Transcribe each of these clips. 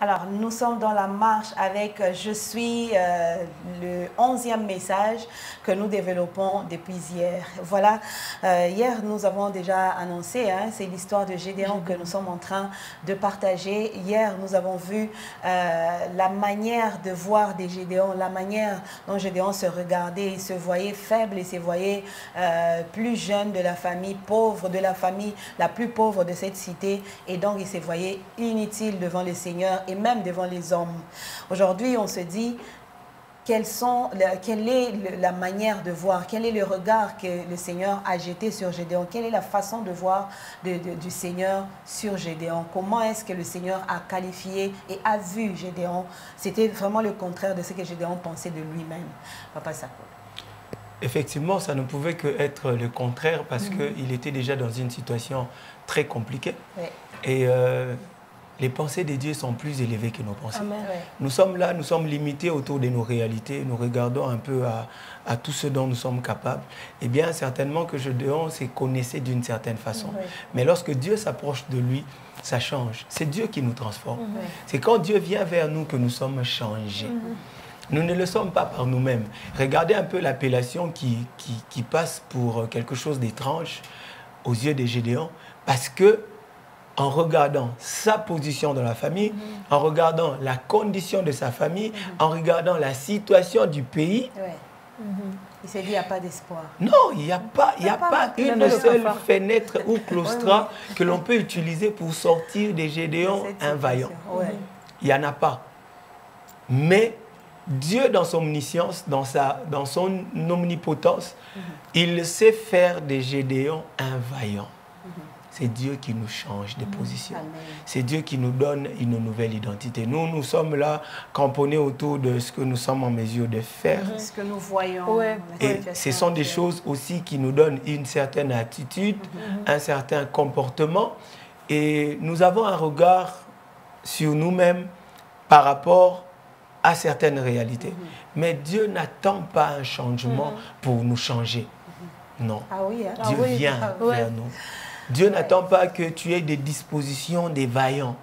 Alors, nous sommes dans la marche avec Je suis, le 11e message que nous développons depuis hier. Voilà, hier nous avons déjà annoncé, hein, c'est l'histoire de Gédéon que nous sommes en train de partager. Hier, nous avons vu la manière de voir des Gédéons, la manière dont Gédéon se regardait, il se voyait faible et se voyait plus jeune de la famille, pauvre de la famille, la plus pauvre de cette cité. Et donc, il se voyait inutile devant le Seigneur et même devant les hommes. Aujourd'hui, on se dit, quelle est la manière de voir, quel est le regard que le Seigneur a jeté sur Gédéon, quelle est la façon de voir du Seigneur sur Gédéon, comment est-ce que le Seigneur a qualifié et a vu Gédéon. C'était vraiment le contraire de ce que Gédéon pensait de lui-même. Papa Sako. Effectivement, ça ne pouvait qu'être le contraire parce qu'il était déjà dans une situation très compliquée. Oui. Et les pensées de Dieu sont plus élevées que nos pensées. Amen. Nous sommes là, nous sommes limités autour de nos réalités, nous regardons un peu à tout ce dont nous sommes capables. Eh bien, certainement que Gédéon se connaissait d'une certaine façon. Oui. Mais lorsque Dieu s'approche de lui, ça change. C'est Dieu qui nous transforme. Oui. C'est quand Dieu vient vers nous que nous sommes changés. Nous ne le sommes pas par nous-mêmes. Regardez un peu l'appellation qui passe pour quelque chose d'étrange aux yeux de Gédéon, parce que en regardant sa position dans la famille, en regardant la condition de sa famille, en regardant la situation du pays, il s'est dit, il n'y a pas d'espoir. Non, il n'y a pas une seule fenêtre ou claustra que l'on peut utiliser pour sortir de Gédéon un vaillant. Il n'y en a pas. Mais Dieu, dans son omniscience, dans son omnipotence, il sait faire de Gédéon un vaillant. C'est Dieu qui nous change de position. C'est Dieu qui nous donne une nouvelle identité. Nous, nous sommes là, cramponnés autour de ce que nous sommes en mesure de faire. Ce que nous voyons. Et ce sont des choses aussi qui nous donnent une certaine attitude, un certain comportement. Et nous avons un regard sur nous-mêmes par rapport à certaines réalités. Mais Dieu n'attend pas un changement pour nous changer. Non. Dieu vient vers nous. Dieu n'attend pas que tu aies des dispositions des vaillants.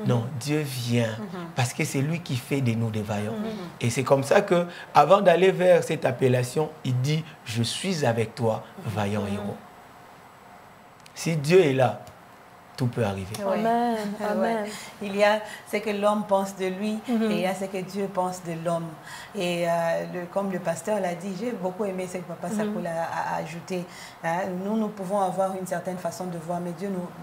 Non, Dieu vient parce que c'est lui qui fait de nous des vaillants. Et c'est comme ça que, avant d'aller vers cette appellation, il dit « Je suis avec toi, vaillant héros ». Si Dieu est là, tout peut arriver. Amen. Amen. Il y a ce que l'homme pense de lui et il y a ce que Dieu pense de l'homme. Et comme le pasteur l'a dit, j'ai beaucoup aimé ce que Papa Sako a ajouté. Nous pouvons avoir une certaine façon de voir, mais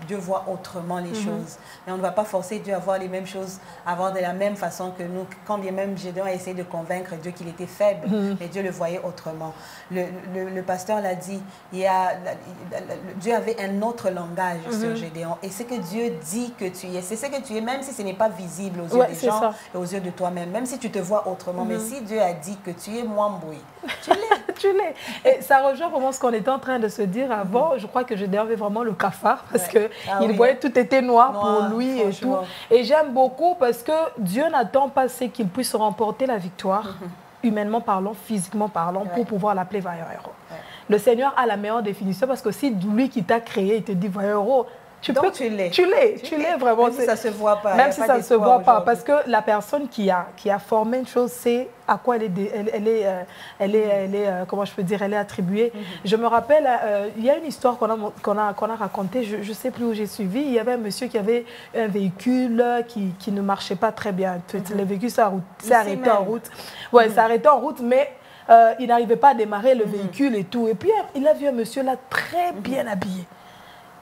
Dieu voit autrement les choses. Mais on ne va pas forcer Dieu à voir les mêmes choses, à voir de la même façon que nous. Quand bien même Gédéon a essayé de convaincre Dieu qu'il était faible, mais Dieu le voyait autrement. Le pasteur l'a dit, Dieu avait un autre langage sur Gédéon. Et ce que Dieu dit que tu es, c'est ce que tu es, même si ce n'est pas visible aux yeux des gens et aux yeux de toi-même, même si tu te vois autrement. Mais si Dieu a dit que tu es Mwamboui, tu l'es. Tu l'es. Et ça rejoint vraiment ce qu'on était en train de se dire avant. Je crois que Gédéon avait vraiment le cafard parce que il voyait tout était noir pour lui et tout. Et j'aime beaucoup parce que Dieu n'attend pas qu'il puisse remporter la victoire, humainement parlant, physiquement parlant, pour pouvoir l'appeler vaillant héros. Le Seigneur a la meilleure définition parce que si lui qui t'a créé, il te dit vaillant héros, tu l'es vraiment. Même si ça ne se voit pas. Même si ça ne se voit pas. Parce que la personne qui a formé une chose, c'est à quoi elle est comment je peux dire, elle est attribuée. Je me rappelle, il y a une histoire qu'on a racontée, je ne sais plus où j'ai suivi. Il y avait un monsieur qui avait un véhicule qui ne marchait pas très bien. Le véhicule s'est arrêté en route. Ouais, s'est arrêté en route, mais il n'arrivait pas à démarrer le véhicule et tout. Et puis, il a vu un monsieur là très bien habillé.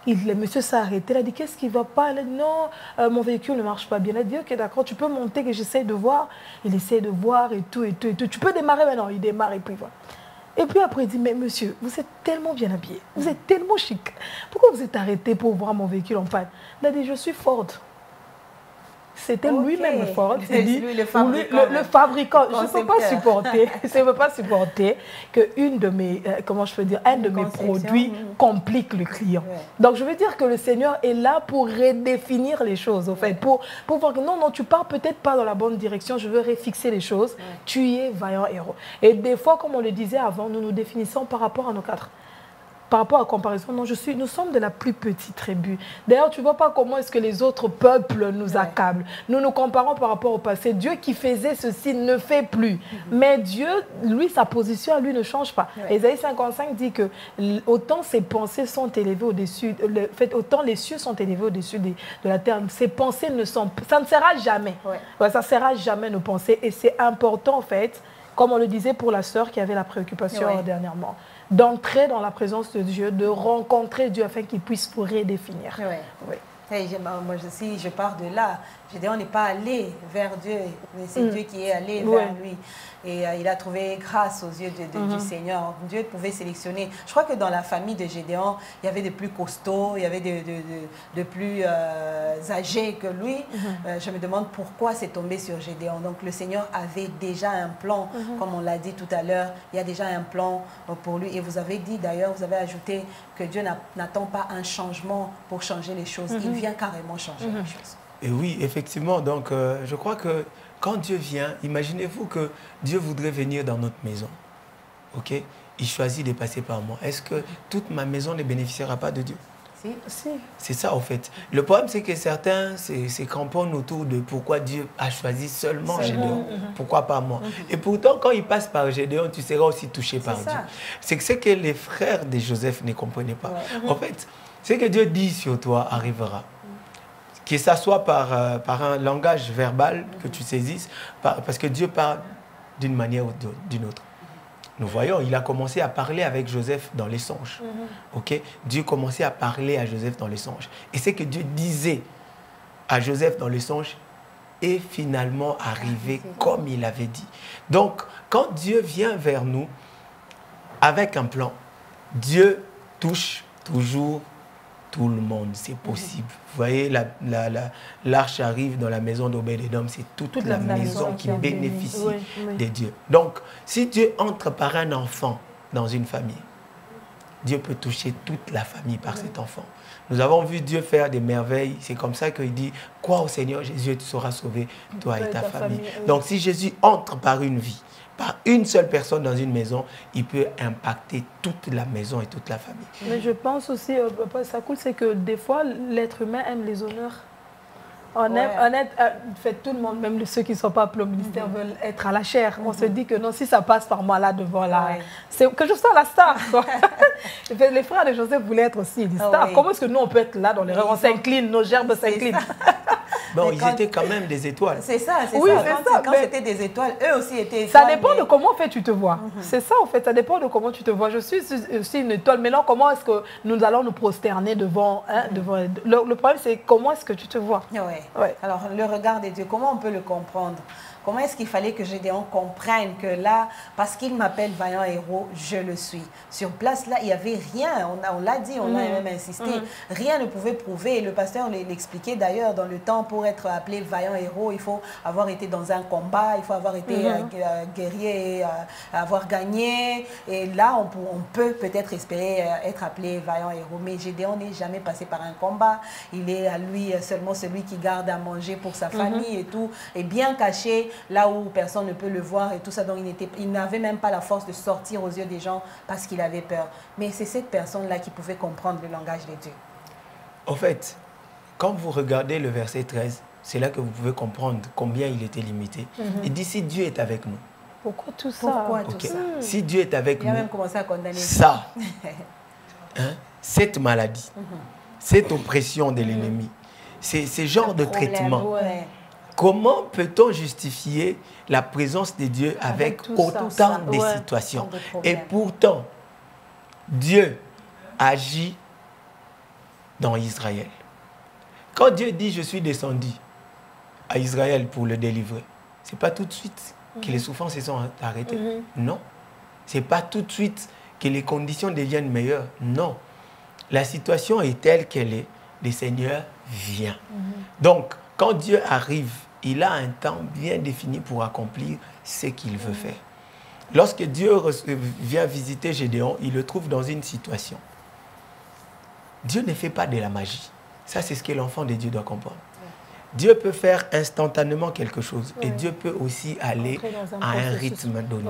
Le monsieur s'est arrêté, il a dit, qu'est-ce qui ne va pas? Il a dit, non, mon véhicule ne marche pas bien. Il a dit, ok, d'accord, tu peux monter, que j'essaie de voir. Il essaie de voir et tout, et tout, et tout. Tu peux démarrer maintenant? Il démarre et puis voilà. Et puis après, il dit, mais monsieur, vous êtes tellement bien habillé, vous êtes tellement chic. Pourquoi vous êtes arrêté pour voir mon véhicule en panne? Il a dit, je suis Ford. C'était lui-même le Ford. C'est lui le fabricant. Je ne peux pas supporter qu'une de mes, comment je peux dire, un de mes produits complique le client. Donc je veux dire que le Seigneur est là pour redéfinir les choses, au fait, pour voir que non, tu pars peut-être pas dans la bonne direction, je veux refixer les choses. Tu es vaillant héros. Et des fois, comme on le disait avant, nous nous définissons par rapport à nos cadres. par rapport à la comparaison, non, nous sommes de la plus petite tribu. D'ailleurs, tu ne vois pas comment est-ce que les autres peuples nous accablent. Nous nous comparons par rapport au passé. Dieu qui faisait ceci ne fait plus. Mais Dieu, lui, sa position, lui, ne change pas. Ésaïe 55 dit que autant ses pensées sont élevées au-dessus, autant les cieux sont élevés au-dessus de la terre. Ses pensées ne sont... Ça ne sera jamais. Ça ne sera jamais nos pensées. Et c'est important, en fait, comme on le disait pour la sœur qui avait la préoccupation dernièrement, d'entrer dans la présence de Dieu, de rencontrer Dieu afin qu'il puisse vous redéfinir. Moi aussi, je pars de là. Gédéon n'est pas allé vers Dieu, mais c'est Dieu qui est allé vers lui. Et il a trouvé grâce aux yeux du Seigneur. Dieu pouvait sélectionner. Je crois que dans la famille de Gédéon, il y avait des plus costauds, il y avait de plus âgés que lui. Je me demande pourquoi c'est tombé sur Gédéon. Donc le Seigneur avait déjà un plan, comme on l'a dit tout à l'heure. Il y a déjà un plan pour lui. Et vous avez dit d'ailleurs, vous avez ajouté que Dieu n'attend pas un changement pour changer les choses. Il vient carrément changer les choses. Et oui, effectivement. Donc je crois que quand Dieu vient, imaginez-vous que Dieu voudrait venir dans notre maison. Ok? Il choisit de passer par moi. Est-ce que toute ma maison ne bénéficiera pas de Dieu? Si. C'est ça, en fait. Le problème, c'est que certains se cramponnent autour de pourquoi Dieu a choisi seulement Gédéon. Pourquoi pas moi? Et pourtant, quand il passe par Gédéon, tu seras aussi touché par Dieu. C'est ce que les frères de Joseph ne comprenaient pas. En fait, ce que Dieu dit sur toi arrivera. Que ça soit par un langage verbal que tu saisisses, parce que Dieu parle d'une manière ou d'une autre. Nous voyons, il a commencé à parler avec Joseph dans les songes. Okay? Dieu commençait à parler à Joseph dans les songes. Et c'est que Dieu disait à Joseph dans les songes est finalement arrivé comme il avait dit. Donc, quand Dieu vient vers nous avec un plan, Dieu touche toujours tout le monde, c'est possible. Vous voyez, l'arche arrive dans la maison d'Obed-Édom, c'est toute la maison qui bénéficie de Dieu. Donc, si Dieu entre par un enfant dans une famille, Dieu peut toucher toute la famille par cet enfant. Nous avons vu Dieu faire des merveilles. C'est comme ça qu'il dit, crois au Seigneur Jésus et tu seras sauvé, toi et ta famille. Donc, si Jésus entre par une vie, par une seule personne dans une maison, il peut impacter toute la maison et toute la famille. Mais je pense aussi, ça coule, c'est que des fois, l'être humain aime les honneurs. Tout le monde, même ceux qui ne sont pas appelés au ministère, veulent être à la chair. On se dit que non, si ça passe par moi là devant, là, c'est que je sois la star. Les frères de Joseph voulaient être aussi des stars. Comment est-ce que nous, on peut être là dans les rêves? On s'incline, nos gerbes s'inclinent. Bon, ils étaient quand même des étoiles. C'est ça, c'est ça. Quand c'était des étoiles, eux aussi étaient étoiles. Ça dépend de comment en fait tu te vois. C'est ça en fait, ça dépend de comment tu te vois. Je suis aussi une étoile. Maintenant, comment est-ce que nous allons nous prosterner devant... Le problème, c'est comment est-ce que tu te vois. Alors, le regard de Dieu, comment on peut le comprendre? Comment est-ce qu'il fallait que Gédéon comprenne que là, parce qu'il m'appelle vaillant héros, je le suis? Sur place, là, il n'y avait rien. On l'a dit, on a même insisté. Rien ne pouvait prouver. Le pasteur l'expliquait d'ailleurs dans le temps, pour être appelé vaillant héros, il faut avoir été dans un combat, il faut avoir été guerrier et avoir gagné. Et là, on peut peut-être espérer être appelé vaillant héros. Mais Gédéon n'est jamais passé par un combat. Il est à lui seulement celui qui garde à manger pour sa famille et tout. Et bien caché, là où personne ne peut le voir et tout ça. Donc il n'avait même pas la force de sortir aux yeux des gens parce qu'il avait peur. Mais c'est cette personne-là qui pouvait comprendre le langage de Dieu. En fait, quand vous regardez le verset 13, c'est là que vous pouvez comprendre combien il était limité. Il dit, si Dieu est avec nous. Pourquoi tout ça? Si Dieu est avec nous, il a même commencé à condamner ça, cette maladie, cette oppression de l'ennemi, ce genre de traitement, comment peut-on justifier la présence de Dieu avec autant de situations? Et pourtant, Dieu agit dans Israël. Quand Dieu dit « je suis descendu à Israël pour le délivrer », ce n'est pas tout de suite que les souffrances se sont arrêtées. Non. Ce n'est pas tout de suite que les conditions deviennent meilleures. Non. La situation est telle qu'elle est. Le Seigneur vient. Donc, quand Dieu arrive, il a un temps bien défini pour accomplir ce qu'il veut faire. Lorsque Dieu vient visiter Gédéon, il le trouve dans une situation. Dieu ne fait pas de la magie. Ça, c'est ce que l'enfant de Dieu doit comprendre. Dieu peut faire instantanément quelque chose et Dieu peut aussi aller à un rythme donné.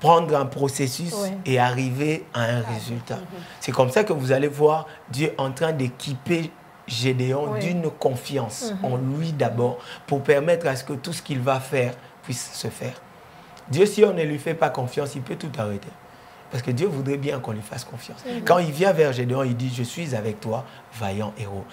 prendre un processus et arriver à un résultat. C'est comme ça que vous allez voir Dieu en train d'équiper Gédéon d'une confiance en lui d'abord pour permettre à ce que tout ce qu'il va faire puisse se faire. Dieu, si on ne lui fait pas confiance, il peut tout arrêter. Parce que Dieu voudrait bien qu'on lui fasse confiance. Quand il vient vers Gédéon, il dit « Je suis avec toi, vaillant héros ».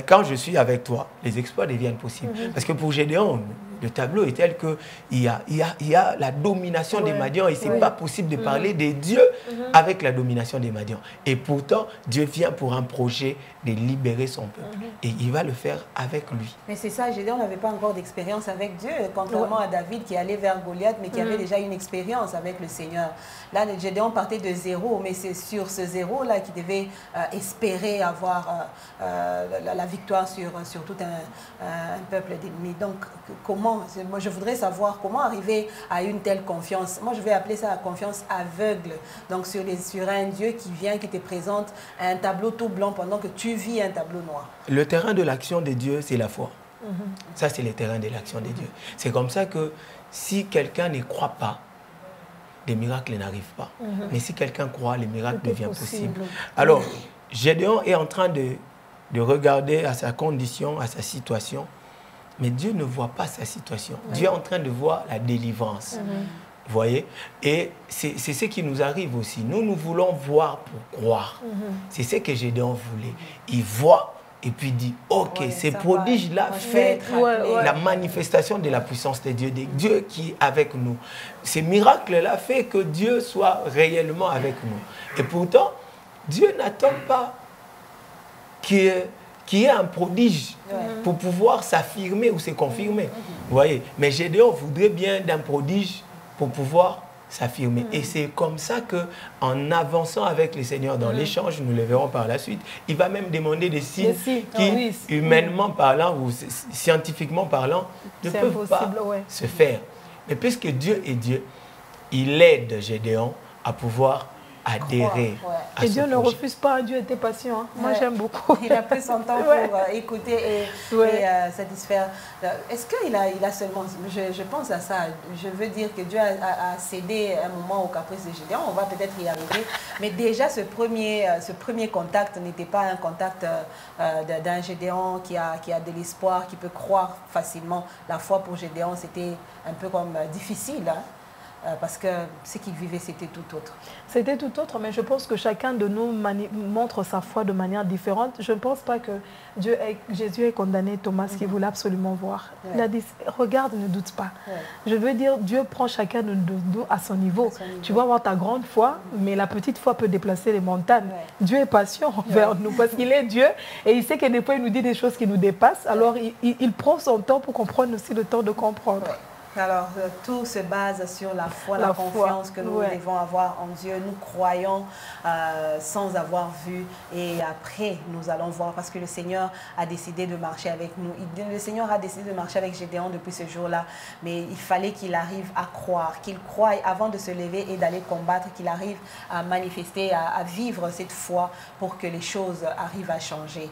Quand je suis avec toi, les exploits deviennent possibles. Parce que pour Gédéon, le tableau est tel qu'il y a la domination des Madians et ce n'est pas possible de parler des dieux avec la domination des Madians. Et pourtant, Dieu vient pour un projet de libérer son peuple. Et il va le faire avec lui. Mais c'est ça, Gédéon n'avait pas encore d'expérience avec Dieu, contrairement à David qui allait vers Goliath, mais qui avait déjà une expérience avec le Seigneur. Là, Gédéon partait de zéro, mais c'est sur ce zéro-là qu'il devait espérer avoir la victoire sur tout un peuple d'ennemis. Donc, moi je voudrais savoir comment arriver à une telle confiance. Moi, je vais appeler ça la confiance aveugle. Donc, sur un Dieu qui vient, qui te présente un tableau tout blanc pendant que tu vis un tableau noir. Le terrain de l'action de Dieu, c'est la foi. Ça, c'est le terrain de l'action de Dieu. C'est comme ça que si quelqu'un ne croit pas, les miracles n'arrivent pas. Mais si quelqu'un croit, les miracles deviennent possibles. Alors, Gédéon est en train de regarder à sa condition, à sa situation, mais Dieu ne voit pas sa situation. Dieu est en train de voir la délivrance. Vous voyez? Et c'est ce qui nous arrive aussi. Nous voulons voir pour croire. C'est ce que Gédéon voulait. Il voit et puis dit, ok, ces prodiges-là fait la manifestation de la puissance de Dieu qui est avec nous. Ces miracles-là fait que Dieu soit réellement avec nous. Et pourtant, Dieu n'attend pas qu'il y ait un prodige pour pouvoir s'affirmer ou se confirmer. Vous voyez? Mais Gédéon voudrait bien d'un prodige pour pouvoir s'affirmer. Et c'est comme ça qu'en avançant avec le Seigneur dans l'échange, nous le verrons par la suite, il va même demander des signes qui, humainement parlant ou scientifiquement parlant, ne peuvent pas se faire. Mais puisque Dieu est Dieu, il aide Gédéon à pouvoir adhérer à et Dieu ne refuse pas, Dieu était patient. Hein. Moi, j'aime beaucoup. Il a pris son temps pour écouter et satisfaire. Est-ce qu'il a seulement... Je pense à ça. Je veux dire que Dieu a cédé un moment au caprice de Gédéon. On va peut-être y arriver. Mais déjà, ce premier contact n'était pas un contact d'un Gédéon qui a de l'espoir, qui peut croire facilement. La foi pour Gédéon, c'était un peu comme difficile, hein. Parce que ce qu'il vivait, c'était tout autre. C'était tout autre, mais je pense que chacun de nous montre sa foi de manière différente. Je ne pense pas que Jésus ait condamné Thomas qui voulait absolument voir. Il a dit, regarde, ne doute pas. Je veux dire, Dieu prend chacun de nous à son niveau. Tu vas avoir ta grande foi, mais la petite foi peut déplacer les montagnes. Dieu est patient envers nous parce qu'il est Dieu et il sait que des fois, il nous dit des choses qui nous dépassent. Alors, il prend son temps pour qu'on prenne aussi le temps de comprendre. Alors, tout se base sur la foi, la confiance que nous devons avoir en Dieu. Nous croyons sans avoir vu et après, nous allons voir parce que le Seigneur a décidé de marcher avec nous. Le Seigneur a décidé de marcher avec Gédéon depuis ce jour-là, mais il fallait qu'il arrive à croire, qu'il croie avant de se lever et d'aller combattre, qu'il arrive à manifester, à vivre cette foi pour que les choses arrivent à changer.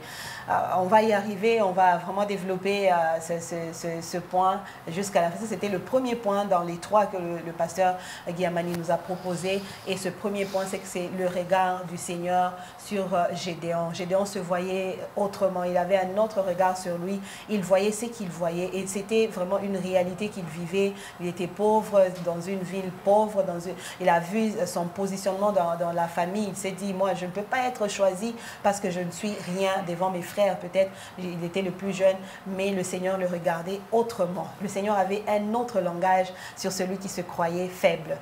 On va y arriver, on va vraiment développer ce point jusqu'à la fin. C'était le premier point dans les trois que le pasteur Guy Amani nous a proposé. Et ce premier point, c'est que c'est le regard du Seigneur sur Gédéon. Gédéon se voyait autrement. Il avait un autre regard sur lui. Il voyait ce qu'il voyait. Et c'était vraiment une réalité qu'il vivait. Il était pauvre dans une ville pauvre. Il a vu son positionnement dans la famille. Il s'est dit, moi, je ne peux pas être choisi parce que je ne suis rien devant mes frères. Peut-être, il était le plus jeune, mais le Seigneur le regardait autrement. Le Seigneur avait un autre langage sur celui qui se croyait faible.